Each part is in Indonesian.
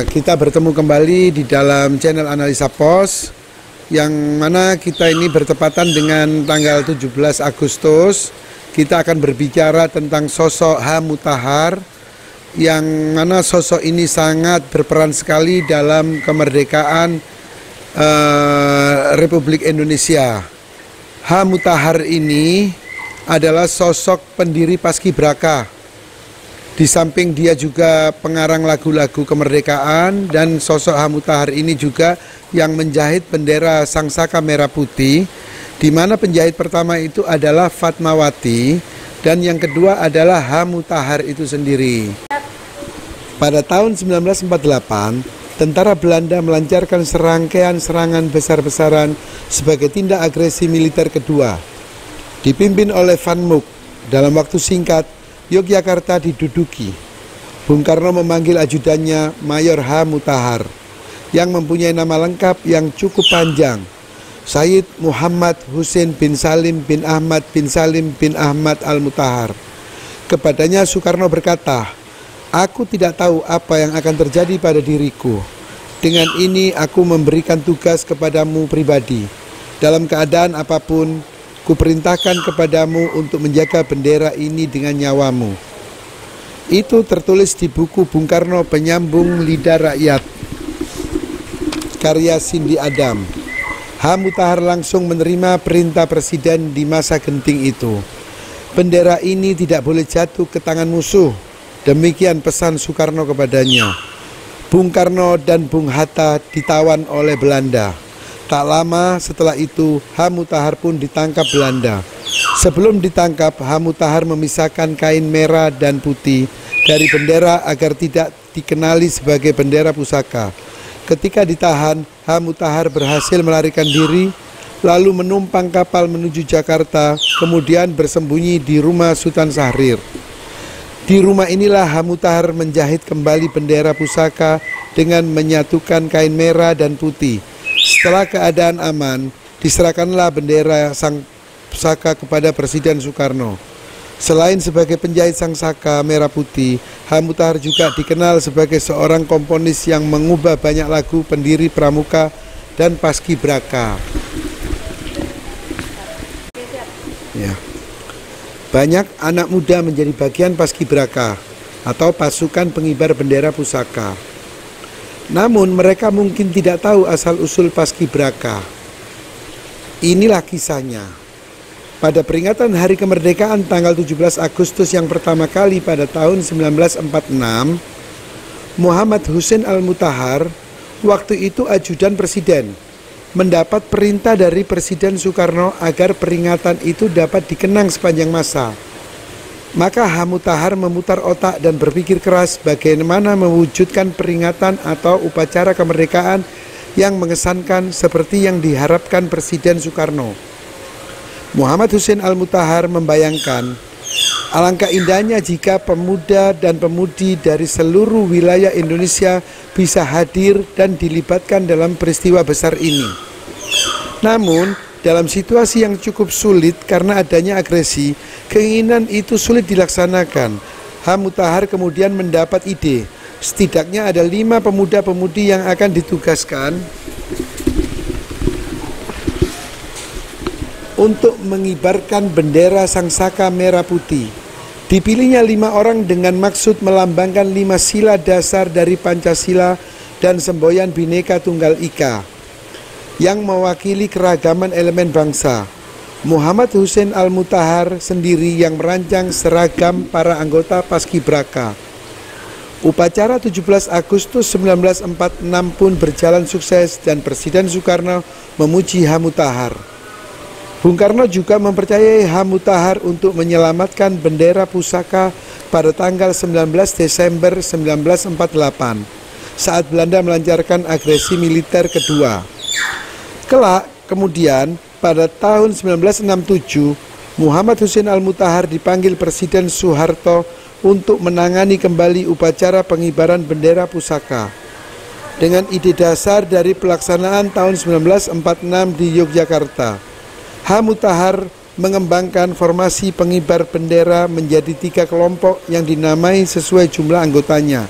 Kita bertemu kembali di dalam channel Analisa Pos, yang mana kita ini bertepatan dengan tanggal 17 Agustus. Kita akan berbicara tentang sosok H. Mutahar, yang mana sosok ini sangat berperan sekali dalam kemerdekaan Republik Indonesia. H. Mutahar ini adalah sosok pendiri Paskibraka. Di samping dia juga pengarang lagu-lagu kemerdekaan, dan sosok H. Mutahar ini juga yang menjahit bendera Sangsaka Merah Putih, di mana penjahit pertama itu adalah Fatmawati dan yang kedua adalah H. Mutahar itu sendiri. Pada tahun 1948, tentara Belanda melancarkan serangkaian serangan besar-besaran sebagai tindak agresi militer kedua. Dipimpin oleh Van Mook, dalam waktu singkat Yogyakarta diduduki. Bung Karno memanggil ajudannya Mayor H. Mutahar yang mempunyai nama lengkap yang cukup panjang, Sayyid Muhammad Husain bin Salim bin Ahmad bin Salim bin Ahmad Al-Mutahar. Kepadanya Soekarno berkata, "Aku tidak tahu apa yang akan terjadi pada diriku. Dengan ini aku memberikan tugas kepadamu pribadi. Dalam keadaan apapun, kuperintahkan kepadamu untuk menjaga bendera ini dengan nyawamu." Itu tertulis di buku Bung Karno Penyambung Lidah Rakyat, karya Cindy Adam. H. Mutahar langsung menerima perintah presiden di masa genting itu. Bendera ini tidak boleh jatuh ke tangan musuh. Demikian pesan Soekarno kepadanya. Bung Karno dan Bung Hatta ditawan oleh Belanda. Tak lama setelah itu, H. Mutahar pun ditangkap Belanda. Sebelum ditangkap, H. Mutahar memisahkan kain merah dan putih dari bendera agar tidak dikenali sebagai bendera pusaka. Ketika ditahan, H. Mutahar berhasil melarikan diri, lalu menumpang kapal menuju Jakarta, kemudian bersembunyi di rumah Sultan Syahrir. Di rumah inilah H. Mutahar menjahit kembali bendera pusaka dengan menyatukan kain merah dan putih. Setelah keadaan aman, diserahkanlah bendera sang pusaka kepada Presiden Soekarno. Selain sebagai penjahit Sangsaka Merah Putih, H. Mutahar juga dikenal sebagai seorang komponis yang mengubah banyak lagu pendiri Pramuka dan Paskibraka. Ya. Banyak anak muda menjadi bagian Paskibraka atau pasukan pengibar bendera pusaka. Namun mereka mungkin tidak tahu asal-usul Paskibraka. Inilah kisahnya. Pada peringatan Hari Kemerdekaan tanggal 17 Agustus yang pertama kali pada tahun 1946, Muhammad Husain Al-Mutahar, waktu itu ajudan presiden, mendapat perintah dari Presiden Soekarno agar peringatan itu dapat dikenang sepanjang masa. Maka H. Mutahar memutar otak dan berpikir keras bagaimana mewujudkan peringatan atau upacara kemerdekaan yang mengesankan seperti yang diharapkan Presiden Soekarno. Muhammad Husain Al-Mutahar membayangkan, alangkah indahnya jika pemuda dan pemudi dari seluruh wilayah Indonesia bisa hadir dan dilibatkan dalam peristiwa besar ini. Namun, dalam situasi yang cukup sulit karena adanya agresi, keinginan itu sulit dilaksanakan. H. Mutahar kemudian mendapat ide, setidaknya ada 5 pemuda-pemudi yang akan ditugaskan untuk mengibarkan bendera Sangsaka Merah Putih. Dipilihnya 5 orang dengan maksud melambangkan 5 sila dasar dari Pancasila dan semboyan Bhinneka Tunggal Ika yang mewakili keragaman elemen bangsa. Muhammad Husain Al-Mutahar sendiri yang merancang seragam para anggota Paskibraka. Upacara 17 Agustus 1946 pun berjalan sukses dan Presiden Soekarno memuji H. Mutahar. Bung Karno juga mempercayai H. Mutahar untuk menyelamatkan bendera pusaka pada tanggal 19 Desember 1948 saat Belanda melancarkan agresi militer kedua. Kelak kemudian pada tahun 1967, Muhammad Husain Al-Mutahar dipanggil Presiden Soeharto untuk menangani kembali upacara pengibaran bendera pusaka. Dengan ide dasar dari pelaksanaan tahun 1946 di Yogyakarta, H. Mutahar mengembangkan formasi pengibar bendera menjadi 3 kelompok yang dinamai sesuai jumlah anggotanya.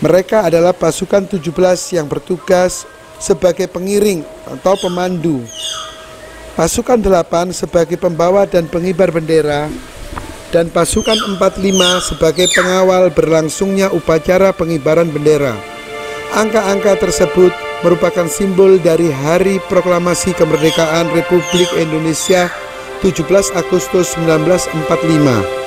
Mereka adalah pasukan 17 yang bertugas sebagai pengiring atau pemandu, pasukan 8 sebagai pembawa dan pengibar bendera, dan pasukan 45 sebagai pengawal berlangsungnya upacara pengibaran bendera. Angka-angka tersebut merupakan simbol dari Hari Proklamasi Kemerdekaan Republik Indonesia 17 Agustus 1945.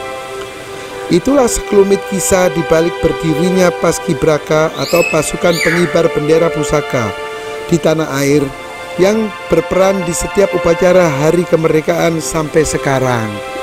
Itulah sekelumit kisah di balik berdirinya Paskibraka atau pasukan pengibar bendera pusaka di tanah air yang berperan di setiap upacara Hari Kemerdekaan sampai sekarang.